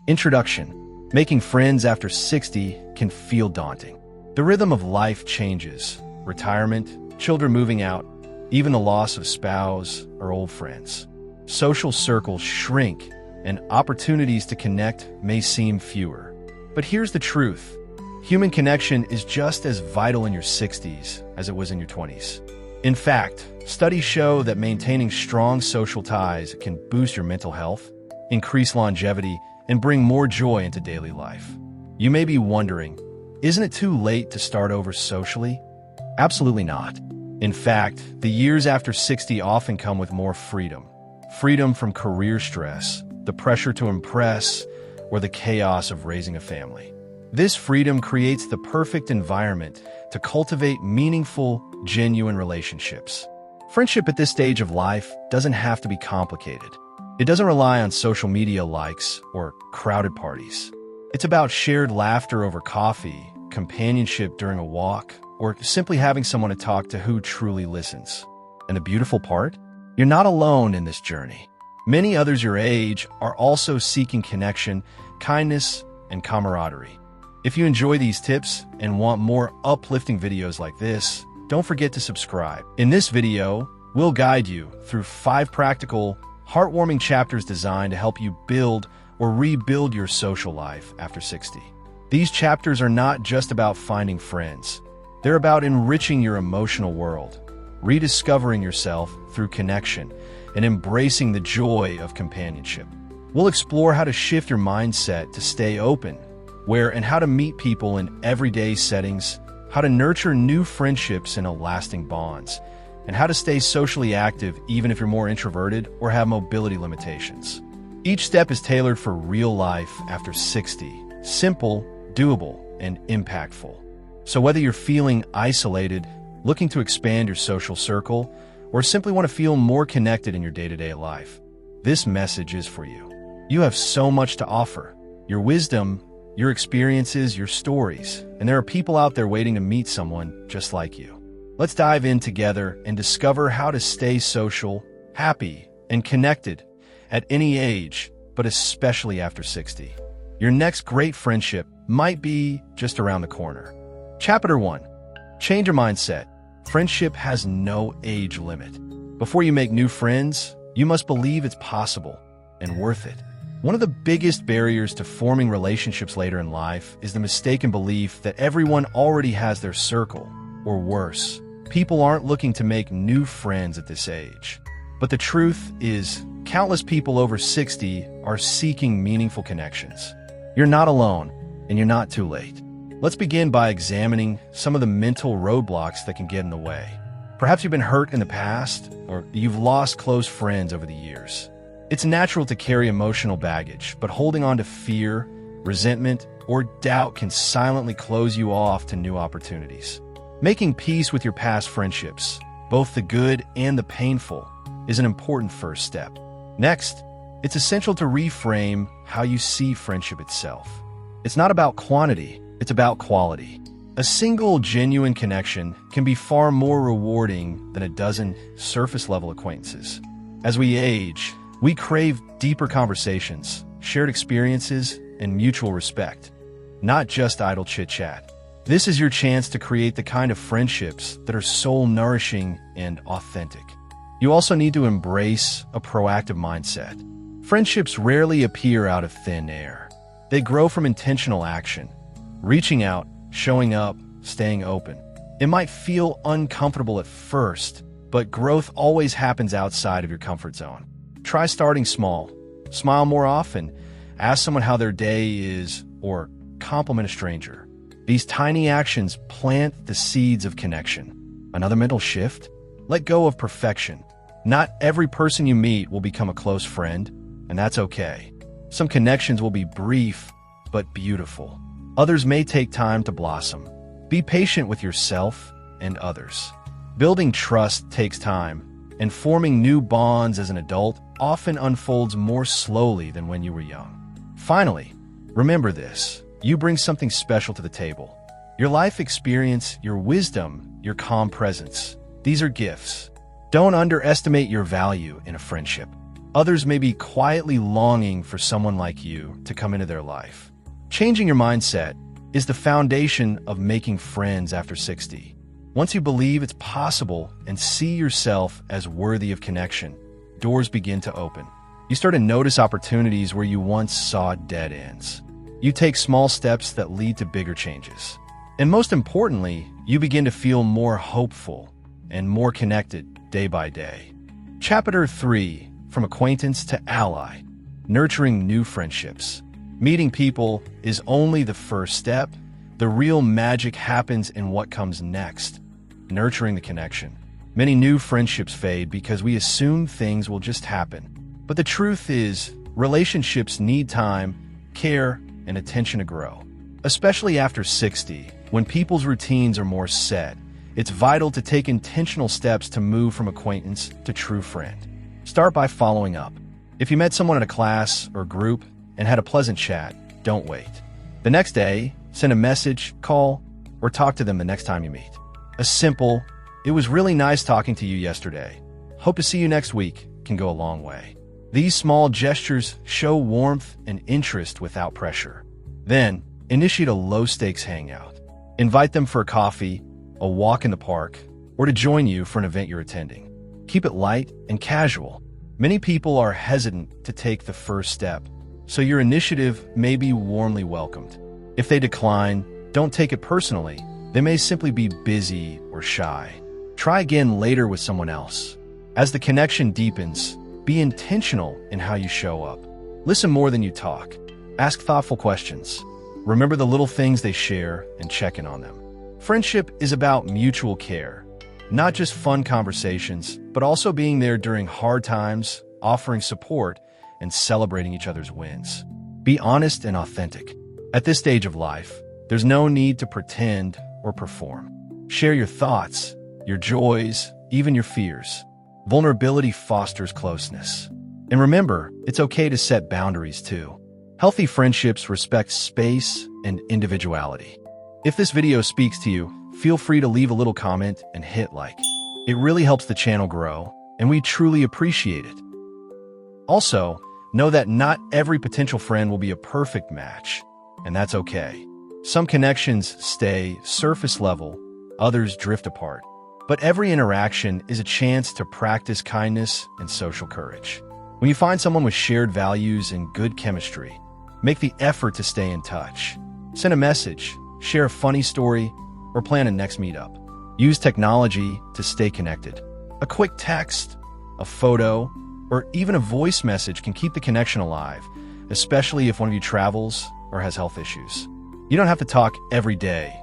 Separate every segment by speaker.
Speaker 1: Introduction. Making friends after 60 can feel daunting. The rhythm of life changes. Retirement, children moving out, even the loss of spouse or old friends. Social circles shrink, and opportunities to connect may seem fewer. But here's the truth. Human connection is just as vital in your 60s as it was in your 20s. In fact, studies show that maintaining strong social ties can boost your mental health, increase longevity, and bring more joy into daily life. You may be wondering, isn't it too late to start over socially? Absolutely not. In fact, the years after 60 often come with more freedom. Freedom from career stress, the pressure to impress, or the chaos of raising a family. This freedom creates the perfect environment to cultivate meaningful, genuine relationships. Friendship at this stage of life doesn't have to be complicated. It doesn't rely on social media likes or crowded parties. It's about shared laughter over coffee, companionship during a walk, or simply having someone to talk to who truly listens. And the beautiful part? You're not alone in this journey. Many others your age are also seeking connection, kindness, and camaraderie. If you enjoy these tips and want more uplifting videos like this, don't forget to subscribe. In this video, we'll guide you through 5 practical, heartwarming chapters designed to help you build or rebuild your social life after 60. These chapters are not just about finding friends. They're about enriching your emotional world, rediscovering yourself through connection, and embracing the joy of companionship. We'll explore how to shift your mindset to stay open, where and how to meet people in everyday settings, how to nurture new friendships and lasting bonds, and how to stay socially active even if you're more introverted or have mobility limitations. Each step is tailored for real life after 60, simple, doable, and impactful. So whether you're feeling isolated, looking to expand your social circle, or simply want to feel more connected in your day-to-day life, this message is for you. You have so much to offer. Your wisdom, your experiences, your stories, and there are people out there waiting to meet someone just like you. Let's dive in together and discover how to stay social, happy, and connected at any age, but especially after 60. Your next great friendship might be just around the corner. Chapter 1. Change your mindset. Friendship has no age limit. Before you make new friends, you must believe it's possible and worth it. One of the biggest barriers to forming relationships later in life is the mistaken belief that everyone already has their circle, or worse, people aren't looking to make new friends at this age. But the truth is, countless people over 60 are seeking meaningful connections. You're not alone, and you're not too late. Let's begin by examining some of the mental roadblocks that can get in the way. Perhaps you've been hurt in the past, or you've lost close friends over the years. It's natural to carry emotional baggage, but holding on to fear, resentment, or doubt can silently close you off to new opportunities. Making peace with your past friendships, both the good and the painful, is an important first step. Next, it's essential to reframe how you see friendship itself. It's not about quantity, it's about quality. A single genuine connection can be far more rewarding than a dozen surface-level acquaintances. As we age, we crave deeper conversations, shared experiences, and mutual respect, not just idle chit-chat. This is your chance to create the kind of friendships that are soul-nourishing and authentic. You also need to embrace a proactive mindset. Friendships rarely appear out of thin air. They grow from intentional action, reaching out, showing up, staying open. It might feel uncomfortable at first, but growth always happens outside of your comfort zone. Try starting small. Smile more often. Ask someone how their day is, or compliment a stranger. These tiny actions plant the seeds of connection. Another mental shift? Let go of perfection. Not every person you meet will become a close friend, and that's okay. Some connections will be brief, but beautiful. Others may take time to blossom. Be patient with yourself and others. Building trust takes time, and forming new bonds as an adult often unfolds more slowly than when you were young. Finally, remember this. You bring something special to the table. Your life experience, your wisdom, your calm presence. These are gifts. Don't underestimate your value in a friendship. Others may be quietly longing for someone like you to come into their life. Changing your mindset is the foundation of making friends after 60. Once you believe it's possible and see yourself as worthy of connection, doors begin to open. You start to notice opportunities where you once saw dead ends. You take small steps that lead to bigger changes. And most importantly, you begin to feel more hopeful and more connected day by day. Chapter 3, From Acquaintance to Ally, Nurturing New Friendships. Meeting people is only the first step. The real magic happens in what comes next, nurturing the connection. Many new friendships fade because we assume things will just happen. But the truth is, relationships need time, care, and attention to grow. Especially after 60, when people's routines are more set, it's vital to take intentional steps to move from acquaintance to true friend. Start by following up. If you met someone in a class or group and had a pleasant chat, don't wait. The next day, send a message, call, or talk to them the next time you meet. A simple, "It was really nice talking to you yesterday. Hope to see you next week," can go a long way. These small gestures show warmth and interest without pressure. Then, initiate a low-stakes hangout. Invite them for a coffee, a walk in the park, or to join you for an event you're attending. Keep it light and casual. Many people are hesitant to take the first step, so your initiative may be warmly welcomed. If they decline, don't take it personally. They may simply be busy or shy. Try again later with someone else. As the connection deepens, be intentional in how you show up. Listen more than you talk. Ask thoughtful questions. Remember the little things they share and check in on them. Friendship is about mutual care, not just fun conversations, but also being there during hard times, offering support, and celebrating each other's wins. Be honest and authentic. At this stage of life, there's no need to pretend or perform. Share your thoughts, your joys, even your fears. Vulnerability fosters closeness. And remember, it's okay to set boundaries too. Healthy friendships respect space and individuality. If this video speaks to you, feel free to leave a little comment and hit like. It really helps the channel grow, and we truly appreciate it. Also, know that not every potential friend will be a perfect match, and that's okay. Some connections stay surface level, others drift apart. But every interaction is a chance to practice kindness and social courage. When you find someone with shared values and good chemistry, make the effort to stay in touch. Send a message, share a funny story, or plan a next meetup. Use technology to stay connected. A quick text, a photo, or even a voice message can keep the connection alive, especially if one of you travels or has health issues. You don't have to talk every day,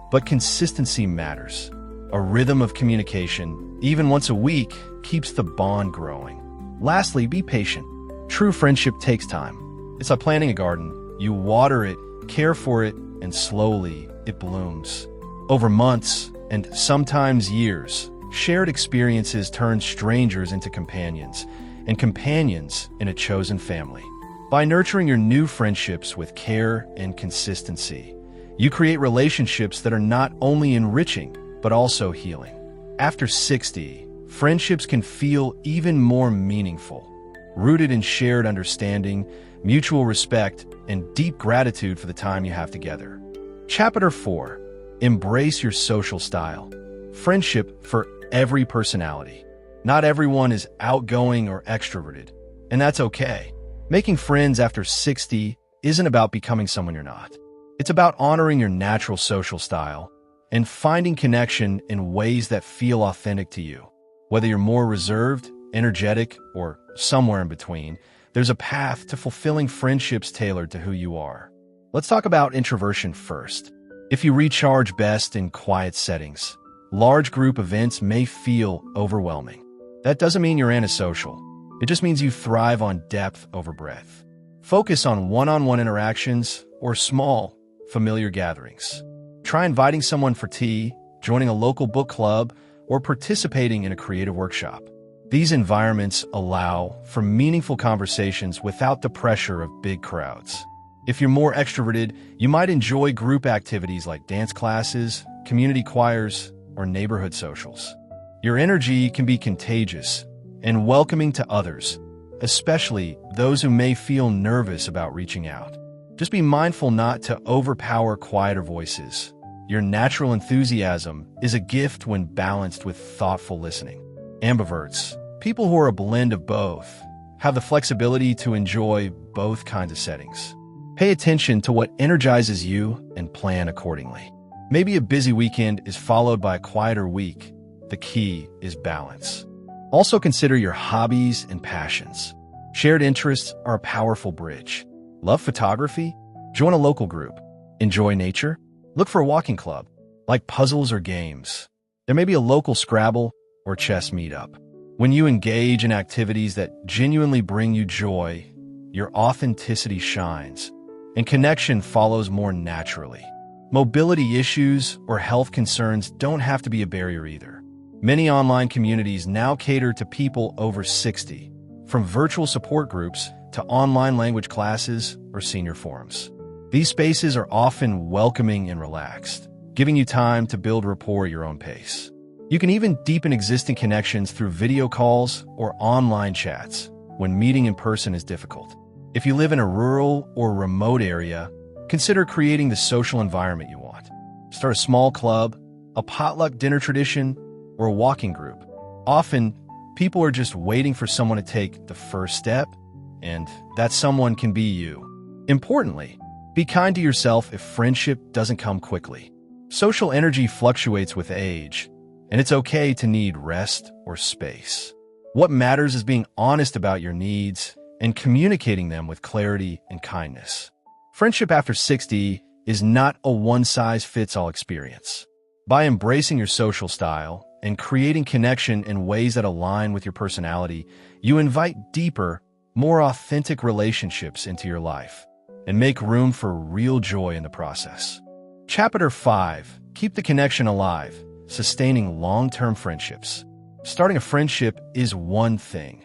Speaker 1: but consistency matters. A rhythm of communication, even once a week, keeps the bond growing. Lastly, be patient. True friendship takes time. It's like planting a garden. You water it, care for it, and slowly it blooms. Over months, and sometimes years, shared experiences turn strangers into companions, and companions in a chosen family. By nurturing your new friendships with care and consistency, you create relationships that are not only enriching, but also healing. After 60, friendships can feel even more meaningful, rooted in shared understanding, mutual respect, and deep gratitude for the time you have together. Chapter 4, Embrace Your Social Style. Friendship for every personality. Not everyone is outgoing or extroverted, and that's okay. Making friends after 60 isn't about becoming someone you're not. It's about honoring your natural social style and finding connection in ways that feel authentic to you. Whether you're more reserved, energetic, or somewhere in between, there's a path to fulfilling friendships tailored to who you are. Let's talk about introversion first. If you recharge best in quiet settings, large group events may feel overwhelming. That doesn't mean you're antisocial. It just means you thrive on depth over breadth. Focus on one-on-one interactions or small, familiar gatherings. Try inviting someone for tea, joining a local book club, or participating in a creative workshop. These environments allow for meaningful conversations without the pressure of big crowds. If you're more extroverted, you might enjoy group activities like dance classes, community choirs, or neighborhood socials. Your energy can be contagious and welcoming to others, especially those who may feel nervous about reaching out. Just be mindful not to overpower quieter voices. Your natural enthusiasm is a gift when balanced with thoughtful listening. Ambiverts, people who are a blend of both, have the flexibility to enjoy both kinds of settings. Pay attention to what energizes you and plan accordingly. Maybe a busy weekend is followed by a quieter week. The key is balance. Also consider your hobbies and passions. Shared interests are a powerful bridge. Love photography? Join a local group. Enjoy nature? Look for a walking club. Like puzzles or games, there may be a local Scrabble or chess meetup. When you engage in activities that genuinely bring you joy, your authenticity shines, and connection follows more naturally. Mobility issues or health concerns don't have to be a barrier either. Many online communities now cater to people over 60, from virtual support groups to online language classes or senior forums. These spaces are often welcoming and relaxed, giving you time to build rapport at your own pace. You can even deepen existing connections through video calls or online chats when meeting in person is difficult. If you live in a rural or remote area, consider creating the social environment you want. Start a small club, a potluck dinner tradition, or a walking group. Often, people are just waiting for someone to take the first step, and that someone can be you. Importantly, be kind to yourself if friendship doesn't come quickly. Social energy fluctuates with age, and it's okay to need rest or space. What matters is being honest about your needs and communicating them with clarity and kindness. Friendship after 60 is not a one-size-fits-all experience. By embracing your social style and creating connection in ways that align with your personality, you invite deeper, more authentic relationships into your life and make room for real joy in the process. Chapter 5. Keep the connection alive, sustaining long-term friendships. Starting a friendship is one thing.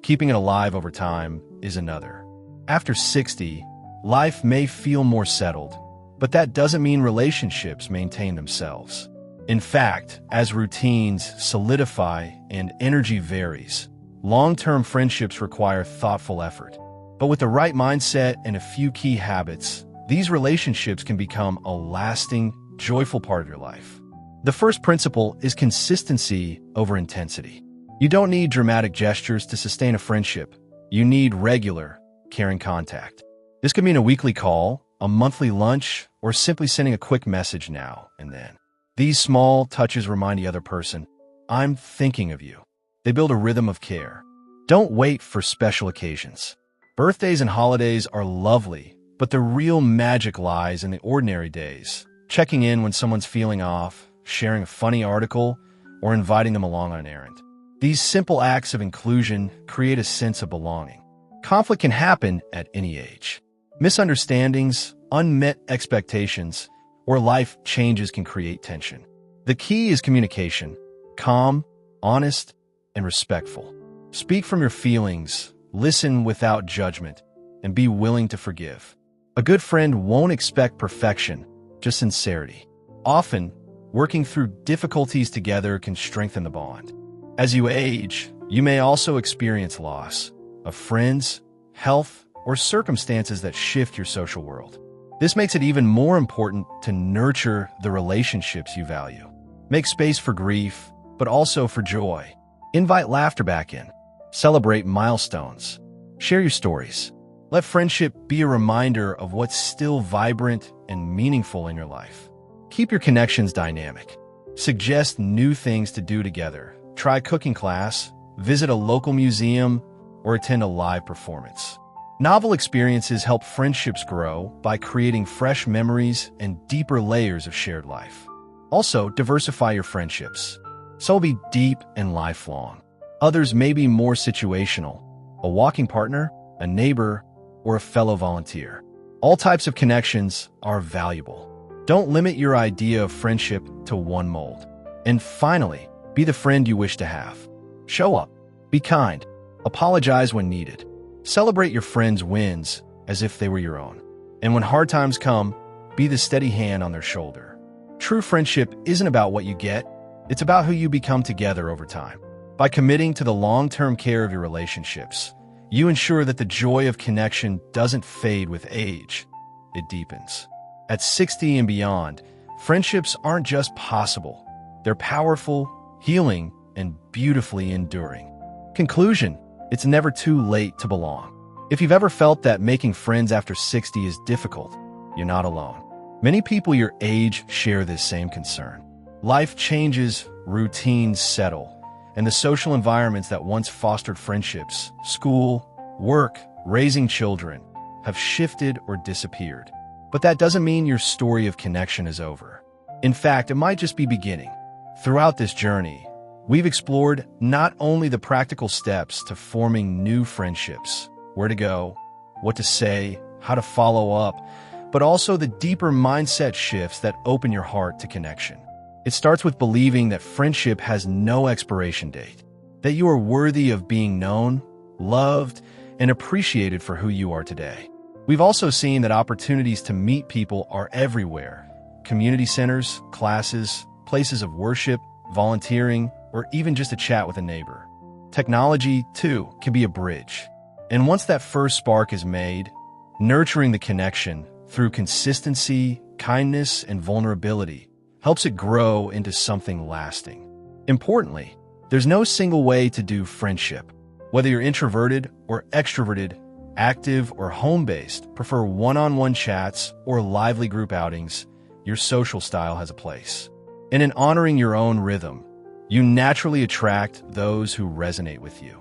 Speaker 1: Keeping it alive over time is another. After 60, life may feel more settled, but that doesn't mean relationships maintain themselves. In fact, as routines solidify and energy varies, long-term friendships require thoughtful effort. But with the right mindset and a few key habits, these relationships can become a lasting, joyful part of your life. The first principle is consistency over intensity. You don't need dramatic gestures to sustain a friendship. You need regular, caring contact. This could mean a weekly call, a monthly lunch, or simply sending a quick message now and then. These small touches remind the other person, "I'm thinking of you." They build a rhythm of care. Don't wait for special occasions. Birthdays and holidays are lovely, but the real magic lies in the ordinary days. Checking in when someone's feeling off, sharing a funny article, or inviting them along on an errand. These simple acts of inclusion create a sense of belonging. Conflict can happen at any age. Misunderstandings, unmet expectations, or life changes can create tension. The key is communication, calm, honest, and respectful. Speak from your feelings, listen without judgment, and be willing to forgive. A good friend won't expect perfection, just sincerity. Often, working through difficulties together can strengthen the bond. As you age, you may also experience loss of friends, health, or circumstances that shift your social world. This makes it even more important to nurture the relationships you value. Make space for grief, but also for joy. Invite laughter back in. Celebrate milestones. Share your stories. Let friendship be a reminder of what's still vibrant and meaningful in your life. Keep your connections dynamic. Suggest new things to do together. Try cooking class, visit a local museum, or attend a live performance. Novel experiences help friendships grow by creating fresh memories and deeper layers of shared life. Also, diversify your friendships. Some will be deep and lifelong. Others may be more situational, a walking partner, a neighbor, or a fellow volunteer. All types of connections are valuable. Don't limit your idea of friendship to one mold. And finally, be the friend you wish to have. Show up, be kind, apologize when needed. Celebrate your friends' wins as if they were your own. And when hard times come, be the steady hand on their shoulder. True friendship isn't about what you get, it's about who you become together over time. By committing to the long-term care of your relationships, You ensure that the joy of connection doesn't fade with age, it deepens. At 60 and beyond, friendships aren't just possible. They're powerful, healing, and beautifully enduring. Conclusion: it's never too late to belong. If you've ever felt that making friends after 60 is difficult, you're not alone. Many people your age share this same concern. Life changes, routines settle, and the social environments that once fostered friendships, school, work, raising children, have shifted or disappeared. But that doesn't mean your story of connection is over. In fact, it might just be beginning. Throughout this journey, we've explored not only the practical steps to forming new friendships, where to go, what to say, how to follow up, but also the deeper mindset shifts that open your heart to connection. It starts with believing that friendship has no expiration date, that you are worthy of being known, loved, and appreciated for who you are today. We've also seen that opportunities to meet people are everywhere. Community centers, classes, places of worship, volunteering, or even just a chat with a neighbor. Technology, too, can be a bridge. And once that first spark is made, nurturing the connection through consistency, kindness, and vulnerability helps it grow into something lasting. Importantly, there's no single way to do friendship. Whether you're introverted or extroverted, active or home-based, prefer one-on-one chats or lively group outings, your social style has a place. And in honoring your own rhythm, you naturally attract those who resonate with you.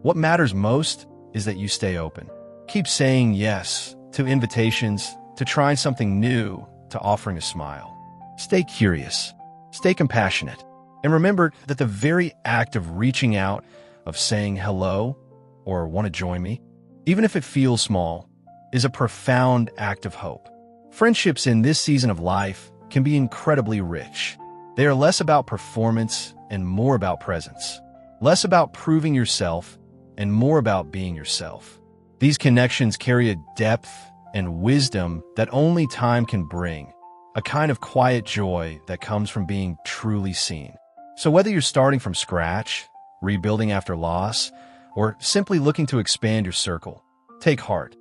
Speaker 1: What matters most is that you stay open. Keep saying yes to invitations, to trying something new, to offering a smile. Stay curious, stay compassionate, and remember that the very act of reaching out, of saying hello or want to join me, even if it feels small, is a profound act of hope. Friendships in this season of life can be incredibly rich. They are less about performance and more about presence, less about proving yourself and more about being yourself. These connections carry a depth and wisdom that only time can bring, a kind of quiet joy that comes from being truly seen. So whether you're starting from scratch, rebuilding after loss, or simply looking to expand your circle, take heart.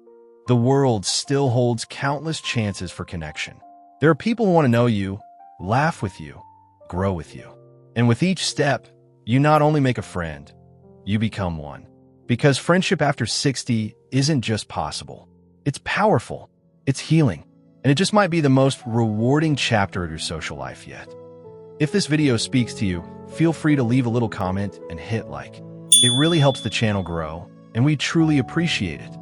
Speaker 1: The world still holds countless chances for connection. There are people who want to know you, laugh with you, grow with you. And with each step, you not only make a friend, you become one. Because friendship after 60 isn't just possible. It's powerful, it's healing, and it just might be the most rewarding chapter of your social life yet. If this video speaks to you, feel free to leave a little comment and hit like. It really helps the channel grow, and we truly appreciate it.